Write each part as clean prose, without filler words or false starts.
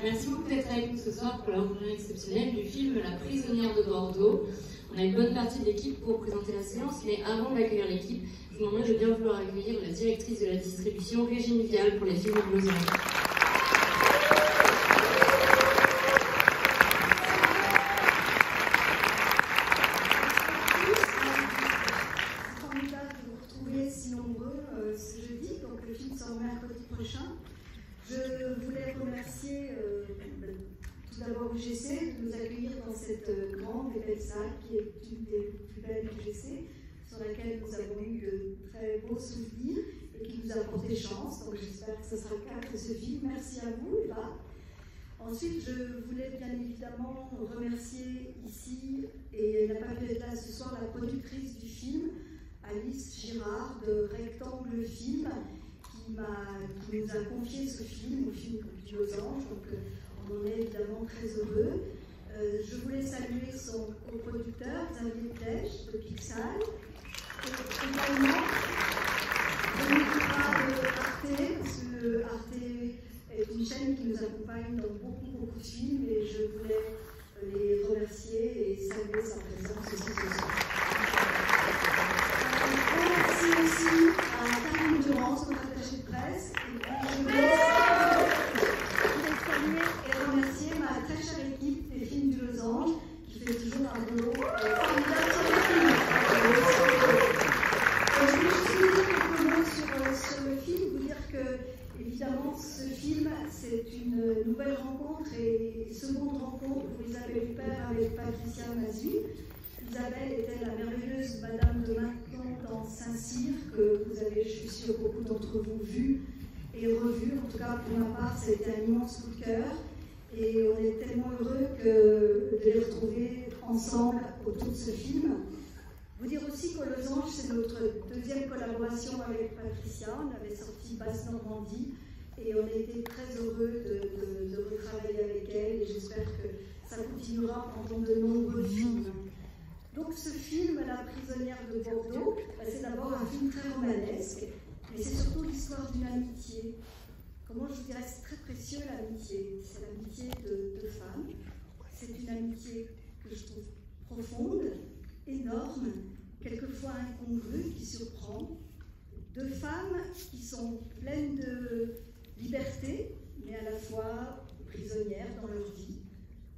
Merci beaucoup d'être avec nous ce soir pour la rencontre exceptionnelle du film La prisonnière de Bordeaux. On a une bonne partie de l'équipe pour présenter la séance, mais avant d'accueillir l'équipe, je vous demanderai de bien vouloir accueillir la directrice de la distribution, Régine Vial, pour les films de Lausanne. Je voulais remercier tout d'abord UGC de nous accueillir dans cette grande et belle salle qui est une des plus belles UGC, sur laquelle nous avons eu de très beaux souvenirs et qui nous a porté chance. Donc j'espère que ce sera le cas de ce film. Merci à vous, Eva. Ensuite, je voulais bien évidemment remercier ici, et elle n'a pas pu être là ce soir, la productrice du film, Alice Girard de Rectangle Film, qui nous a confié ce film, au film du Losange, donc on en est évidemment très heureux. Je voulais saluer son coproducteur, Xavier Plèche, de Pixal, et également de Arte, parce que Arte est une chaîne qui nous accompagne dans beaucoup de films, et je voulais les remercier et saluer sa présence aussi ce soir. Merci aussi à Karine Durance, notre attachée de presse, et puis je voulais saluer et remercier ma très chère équipe des films du Losange, qui fait toujours un boulot formidable sur les films. Je voulais juste vous dire quelques mots sur le film, vous dire que, évidemment, ce film, c'est une nouvelle rencontre et seconde rencontre pour Isabelle Huppert avec Patricia Mazui. Isabelle était la merveilleuse Madame de Maintenon dans Saint-Cyr, que vous avez, je suis sûre, beaucoup d'entre vous vu et revu. En tout cas, pour ma part, ça a été un immense coup de cœur. Et on est tellement heureux de les retrouver ensemble autour de ce film. Vous dire aussi qu'au Losange, c'est notre deuxième collaboration avec Patricia. On avait sorti Basse Normandie et on a été très heureux de retravailler avec elle. Et j'espère que ça continuera pendant de nombreux films. Donc ce film, La prisonnière de Bordeaux, c'est d'abord un film très romanesque, mais c'est surtout l'histoire d'une amitié. Comment je vous dirais, c'est très précieux l'amitié. C'est l'amitié de deux femmes. C'est une amitié que je trouve profonde, énorme, quelquefois incongrue, qui surprend. Deux femmes qui sont pleines de liberté, mais à la fois prisonnières dans leur vie.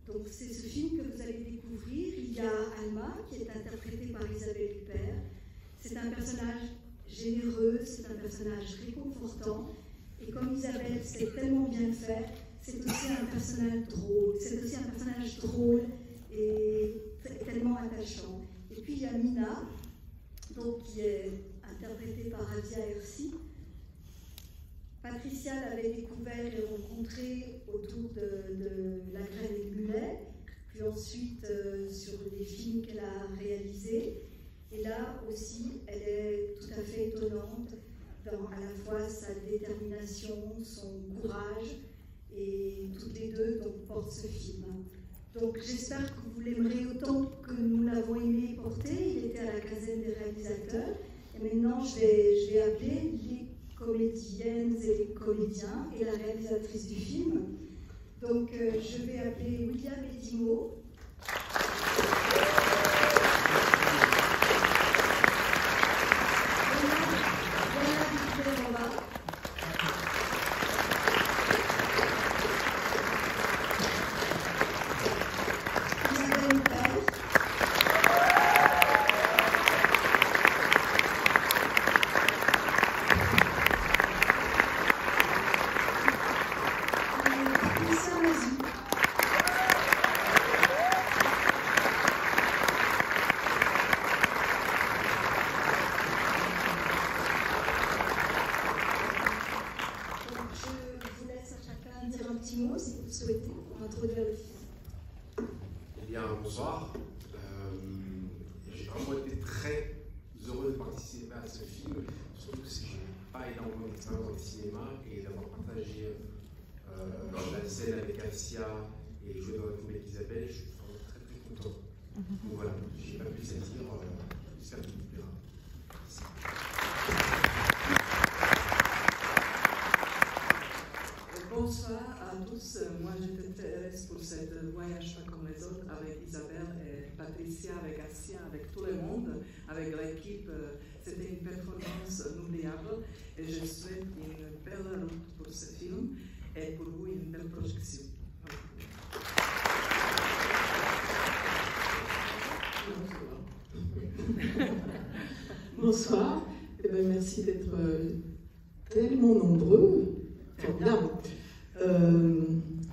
Donc c'est ce film que vous allez découvrir. Il y a Alma qui est interprétée par Isabelle Huppert. C'est un personnage généreux, c'est un personnage réconfortant. Et comme Isabelle sait tellement bien le faire, c'est aussi un personnage drôle. C'est aussi un personnage drôle et tellement attachant. Et puis il y a Mina, donc, qui est interprétée par Asia Hersi. Patricia l'avait découvert et rencontré autour de La Graine et le Mulet, puis ensuite sur des films qu'elle a réalisés. Et là aussi, elle est tout à fait étonnante dans à la fois sa détermination, son courage, et toutes les deux donc, portent ce film. Donc j'espère que vous l'aimerez autant que nous l'avons aimé porter. Il était à la quinzaine des réalisateurs. Et maintenant, je vais appeler les comédiennes et les comédiens et la réalisatrice du film. Donc je vais appeler William Edimo. Bonsoir. J'ai vraiment été très heureux de participer à ce film, surtout que je n'ai pas énormément d'expérience dans le cinéma et d'avoir partagé la scène avec Alicia et joué dans le film avec Isabelle, je suis vraiment très content. Donc voilà, j'ai pas pu le dire, j'espère qu'il vous plaira. Merci. Bonsoir à tous. Moi, j'étais très heureuse pour ce voyage pas comme les autres avec Isabelle et Patricia, avec Garcia, avec tout le monde, avec l'équipe. C'était une performance inoubliable et je souhaite une belle route pour ce film et pour vous une belle projection. Bonsoir. Eh bien, merci d'être tellement nombreux. Formidable.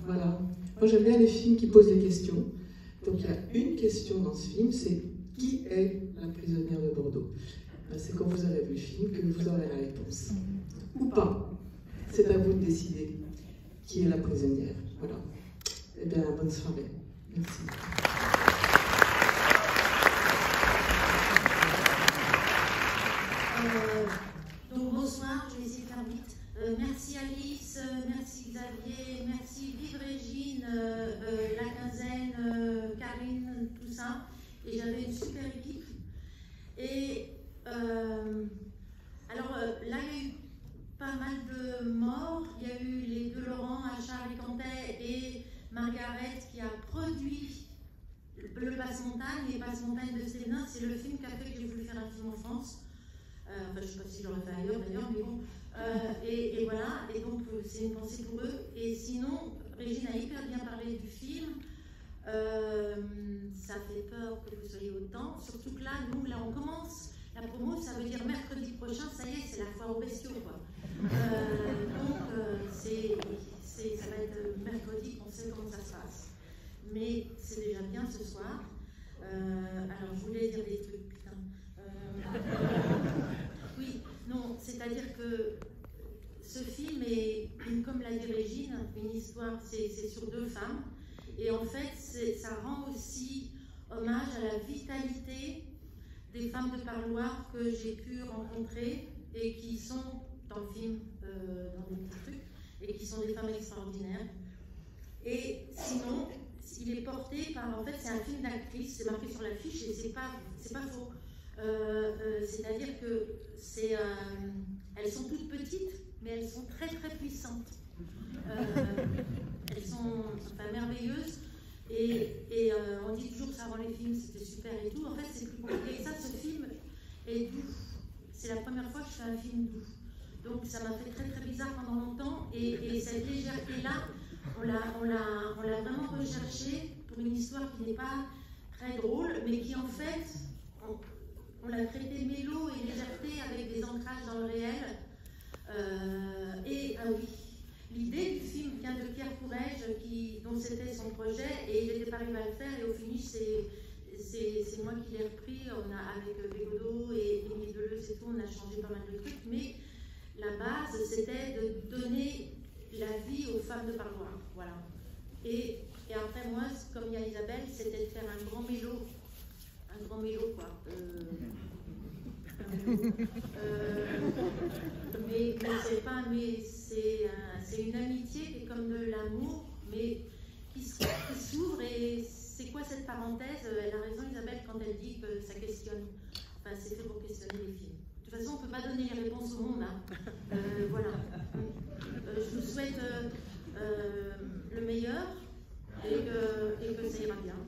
Voilà. Moi, j'aime bien les films qui posent des questions. Donc, il y a une question dans ce film, c'est qui est la prisonnière de Bordeaux? Ben, c'est quand vous aurez vu le film que vous aurez la réponse. Ou pas. C'est à vous de décider qui est la prisonnière. Voilà. Eh bien, bonne soirée. Merci. Donc bonsoir, je vais essayer de faire vite. Merci Alice, merci Xavier, merci Vive Régine, la quinzaine, Karine, tout ça. Et j'avais une super équipe. Et alors là, il y a eu pas mal de morts. Il y a eu les deux Laurent, Achard et Cantet et Margaret qui a produit le Passe-Montagne. Et Passe-Montagne de Stévenin, c'est le film qui a fait que j'ai voulu faire un film en France. Enfin, je ne sais pas si j'aurais fait ailleurs d'ailleurs, mais bon. Et voilà, et donc c'est une pensée pour eux. Et sinon, Régine a hyper bien parlé du film. Ça fait peur que vous soyez autant. Surtout que là, nous, là, on commence la promo, ça veut dire mercredi prochain, ça y est, c'est la foire aux bestiaux, quoi. Donc, ça va être mercredi, on sait comment ça se passe. Mais c'est déjà bien ce soir. Alors, je voulais dire des trucs, putain. Oui, non, c'est-à-dire que ce film est, comme l'a dit Régine, une histoire, c'est sur deux femmes. Et en fait, ça rend aussi hommage à la vitalité des femmes de parloir que j'ai pu rencontrer et qui sont dans le film, dans des petits trucs, et qui sont des femmes extraordinaires. Et sinon, il est porté par, en fait, c'est un film d'actrice, c'est marqué sur l'affiche et c'est pas faux. C'est-à-dire que elles sont toutes petites, mais elles sont très très puissantes. Elles sont merveilleuses et on dit toujours que ça rend les films, c'était super et tout. En fait, c'est plus compliqué. Et ça, ce film est doux. C'est la première fois que je fais un film doux. Donc ça m'a fait très très bizarre pendant longtemps et cette légèreté-là, on l'a vraiment recherchée pour une histoire qui n'est pas très drôle, mais qui en fait, on l'a traité mélo et légèreté avec des ancrages dans le réel. Ah oui, l'idée du film vient de Pierre Courrèges, dont c'était son projet, et il n'était pas arrivé à le faire, et au finish, c'est moi qui l'ai repris. On a, avec Bégodeau et Émile Deleuze et tout, on a changé pas mal de trucs, mais la base, c'était de donner la vie aux femmes de parloir. Voilà. Et après, moi, comme il y a Isabelle, c'était de faire un grand mélo quoi. Mais c'est pas, mais c'est une amitié qui est comme de l'amour, mais qui s'ouvre. Et c'est quoi cette parenthèse? Elle a raison, Isabelle, quand elle dit que ça questionne. Enfin, c'est fait pour questionner les films. De toute façon, on ne peut pas donner les réponses au monde. Hein. Voilà. Je vous souhaite le meilleur et que ça ira bien.